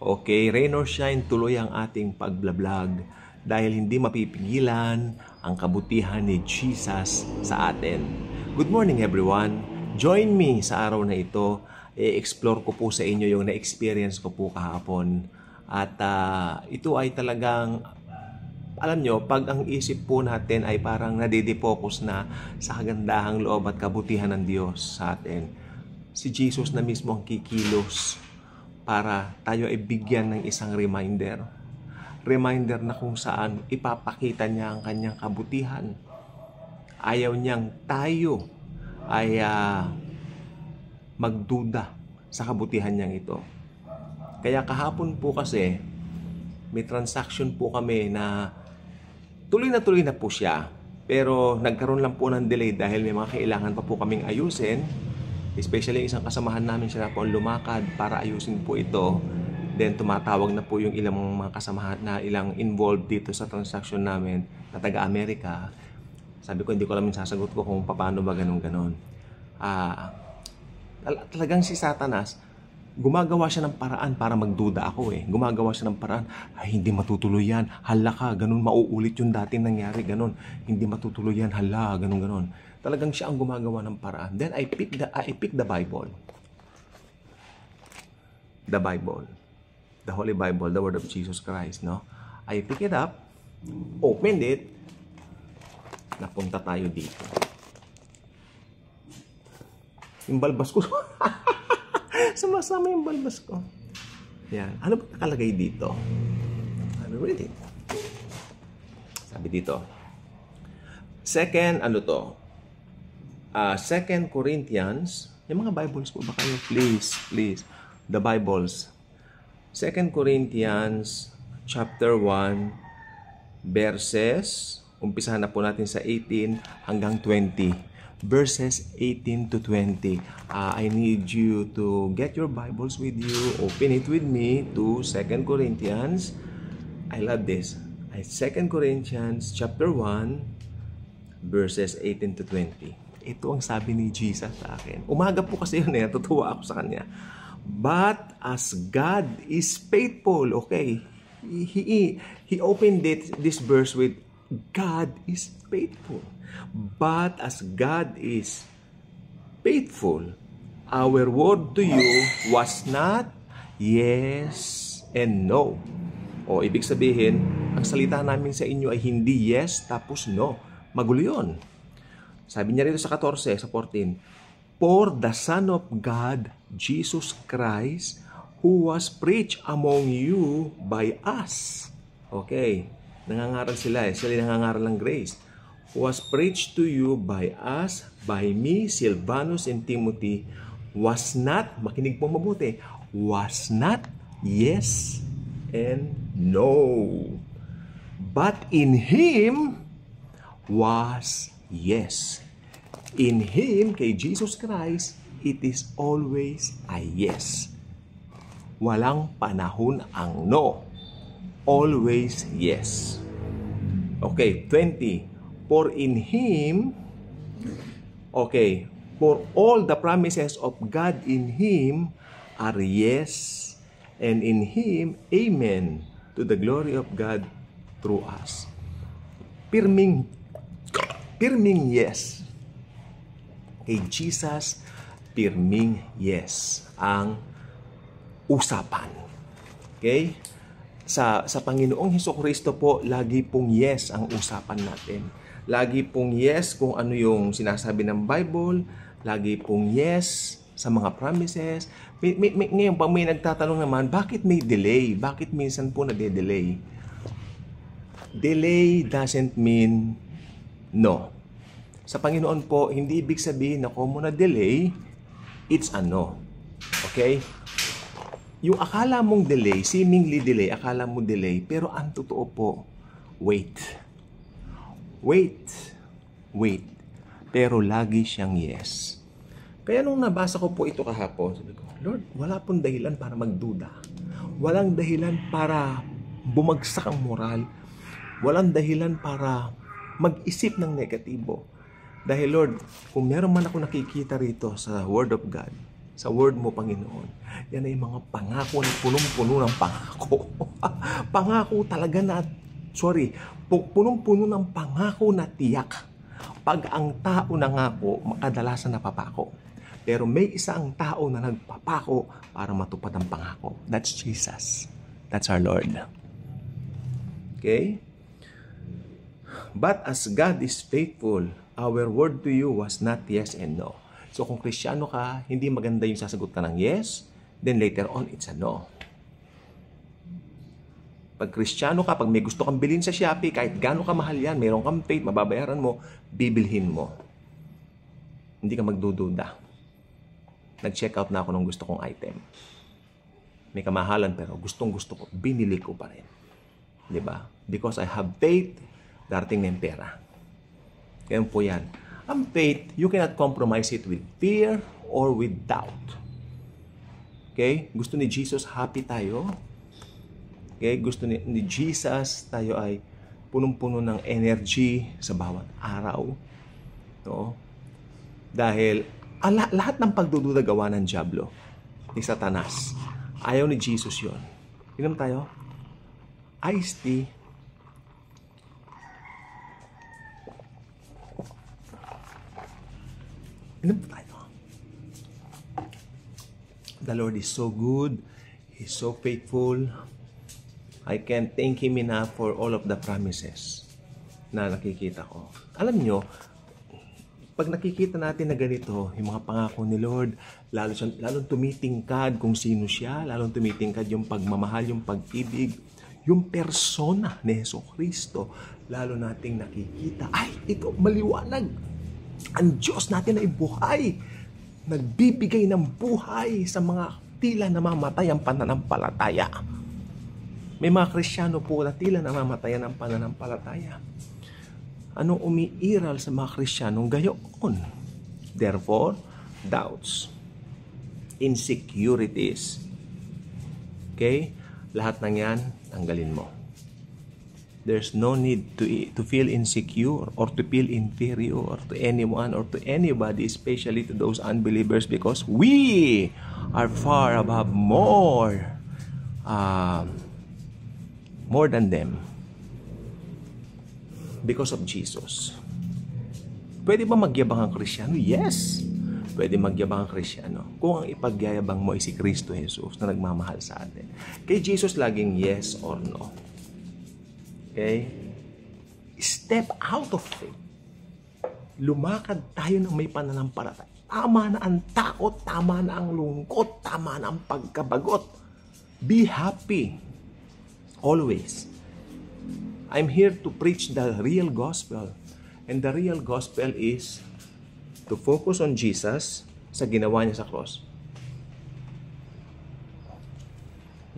Okay, rain or shine, tuloy ang ating pagblablag dahil hindi mapipigilan ang kabutihan ni Jesus sa atin. Good morning everyone! Join me sa araw na ito. I-explore ko po sa inyo yung na-experience ko po kahapon. At ito ay talagang, alam nyo, pag ang isip po natin ay parang nadidifocus na sa kagandahang loob at kabutihan ng Diyos sa atin, si Jesus na mismo ang kikilos para tayo ay bigyan ng isang reminder. Reminder na kung saan ipapakita niya ang kanyang kabutihan. Ayaw niyang tayo ay magduda sa kabutihan niyang ito. Kaya kahapon po kasi, may transaction po kami na tuloy na po siya. Pero nagkaroon lang po ng delay dahil may mga kailangan pa po kaming ayusin. Especially isang kasamahan namin siya na po lumakad para ayusin po ito. Then tumatawag na po yung ilang mga kasamahan na ilang involved dito sa transaction namin na taga-Amerika. Sabi ko, hindi ko alam yung sasagot ko kung paano ba ganun-ganon. Talagang si Satanas, gumagawa siya ng paraan para magduda ako eh. Gumagawa siya ng paraan, ay hindi matutuloy yan, hala ka, ganun, mauulit yung dating nangyari, ganun. Hindi matutuloy yan, hala, ganun. Talagang siya ang gumagawa ng paraan. Then I pick the Bible. The Bible. The Holy Bible, the Word of Jesus Christ, no? I pick it up, opened it, napunta tayo dito. Yung balbas ko, sumasama yung balbas ko. Yan. Ano ba nakalagay dito? Let me read it. Sabi dito. Second, ano to? 2 Corinthians. Yung mga Bibles po ba kayo? Please. The Bibles. 2 Corinthians chapter 1 verses, umpisahan na po natin sa 18 hanggang 20. Verses 18 to 20. I need you to get your Bibles with you. Open it with me to 2 Corinthians. I love this. 2 Corinthians chapter 1 verses 18 to 20. Ito ang sabi ni Jesus sa akin. Umaga po kasi yun eh. Natutuwa ako sa kanya. But as God is faithful, okay? He opened this verse with God is faithful. But as God is faithful, our word to you was not yes and no. O ibig sabihin, ang salita namin sa inyo ay hindi yes tapos no. Magulo yun. Sabi niya rito sa 14, sa 14, for the Son of God, Jesus Christ, who was preached among you by us. Okay, nangangaral sila eh. Sila nangangaral ng grace. Was preached to you by us, by me, Silvanus, and Timothy, was not, makinig po mabuti, was not yes and no. But in Him was yes. In Him, kay Jesus Christ, it is always a yes. Walang panahon ang no. Always yes. Okay, 20. For in Him, okay, for all the promises of God in Him are yes, and in Him, amen, to the glory of God through us. Pirming yes. Kay Jesus, pirming yes ang usapan. Okay? Sa Panginoong Hesukristo po, lagi pong yes ang usapan natin. Lagi pong yes kung ano yung sinasabi ng Bible. Lagi pong yes sa mga promises. Ngayon pa may nagtatanong naman, bakit may delay? Bakit minsan po nade-delay? Delay doesn't mean no. Sa Panginoon po, hindi ibig sabihin na kung mo na-delay, it's a no. Okay? Yung akala mong delay, seemingly delay, akala mo delay, pero ang totoo po, wait. Pero lagi siyang yes. Kaya nung nabasa ko po ito kahapon, sabi ko, Lord, wala pong dahilan para magduda. Walang dahilan para bumagsak ang moral. Walang dahilan para mag-isip ng negatibo. Dahil Lord, kung meron man ako nakikita rito sa Word of God, sa word mo, Panginoon. Yan ay mga pangako na punong-puno ng pangako. Pangako talaga na, punong-puno ng pangako na tiyak. Pag ang tao nangako, kadalasan napapako. Pero may isang tao na nagpapako para matupad ang pangako. That's Jesus. That's our Lord. Okay? But as God is faithful, our word to you was not yes and no. So kung Kristiyano ka, hindi maganda yung sasagot ka ng yes, then later on, it's a no. Pag Kristiyano ka, pag may gusto kang bilhin sa Shopee, kahit gaano ka mahal yan, mayroon kang faith, mababayaran mo, bibilhin mo. Hindi ka magdududa. Nag-check out na ako ng gusto kong item. May kamahalan pero gustong-gusto ko, binili ko pa rin. Diba? Because I have faith, darating na yung pera. Kaya po yan. Ang faith, you cannot compromise it with fear or with doubt. Okay? Gusto ni Jesus, happy tayo. Okay? Gusto ni Jesus, tayo ay punong-puno ng energy sa bawat araw. No? Dahil lahat ng pagdududa gawa ng dyablo, ni Satanas. Ayaw ni Jesus yon. Inom tayo. Iced tea. Inom tayo. The Lord is so good. He's so faithful. I can't thank Him enough for all of the promises na nakikita ko. Alam nyo, pag nakikita natin na ganito, yung mga pangako ni Lord, lalong tumitingkad kung sino siya, lalong tumitingkad yung pagmamahal, yung pag-ibig, yung persona ni Jesucristo, lalo nating nakikita, ay, ito, maliwanag. Ang Diyos natin ay buhay. Nagbibigay ng buhay sa mga tila namamatay ang pananampalataya. May mga Kristiyano po na tila namamatayan ang pananampalataya. Anong umiiral sa mga Kristiyanong gayon? Therefore, doubts, insecurities. Okay? Lahat ng yan, tanggalin mo. There's no need to feel insecure or to feel inferior to anyone or to anybody, especially to those unbelievers, because we are far above more than them because of Jesus. Pwede ba magyabang ang Kristiyano? Yes! Pwede magyabang ang Kristiyano kung ang ipagyayabang mo ay si Kristo Jesus na nagmamahal sa atin. Kay Jesus laging yes or no. Okay? Step out of faith. Lumakad tayo ng may pananampalataya. Tama na ang takot, tama na ang lungkot, tama na ang pagkabagot. Be happy. Always. I'm here to preach the real gospel. And the real gospel is to focus on Jesus sa ginawa niya sa cross.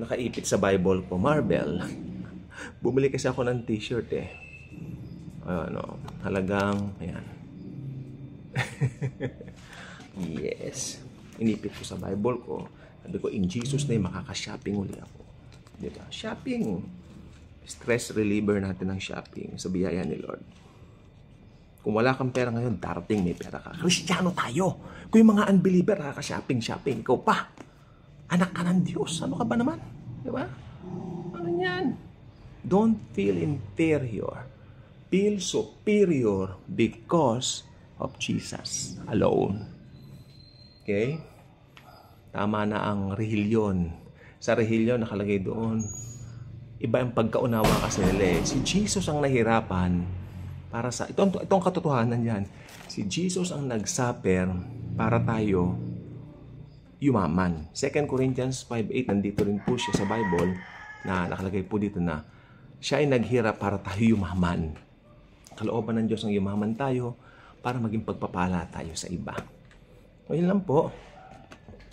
Nakaipit sa Bible ko, Marvel. Bumili kasi ako ng t-shirt eh. Halagang, ayan. Yes. Inipit ko sa Bible ko. Sabi ko, in Jesus name, makaka-shopping uli ako. Diba? Shopping. Stress reliever natin ng shopping sa biyaya ni Lord. Kung wala kang pera ngayon, darating may pera ka. Kristiyano tayo. Kung yung mga unbeliever, nakaka-shopping. Ikaw pa. Anak ka ng Diyos. Ano ka ba naman? Diba? Ano yan? Don't feel inferior. Feel superior because of Jesus alone. Okay? Tama na ang rehilyon. Sa rehilyon, nakalagay doon, iba ang pagkaunawa kasi nila eh. Si Jesus ang nahirapan para sa... Itong katotohanan yan. Si Jesus ang nag-suffer para tayo yumaman. 2 Corinthians 5:8, nandito rin po siya sa Bible na nakalagay po dito na siya ay naghirap para tayo yumaman. Kalooban ng Diyos ang yumaman tayo para maging pagpapala tayo sa iba. O yun lang po.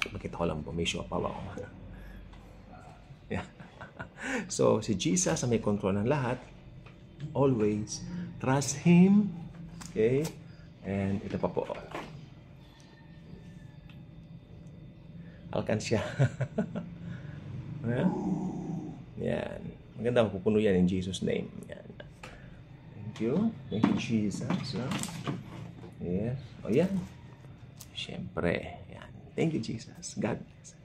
Makita ko lang po, may siopaw ako. Yeah. So, si Jesus ang may control ng lahat. Always trust Him. Okay? And ito pa po. Alkansya. Yan. Maganda, mapupuno yan in Jesus' name. Yan. Thank you. Thank you, Jesus. Yes. O yan. Siyempre. Yan. Thank you, Jesus. God bless.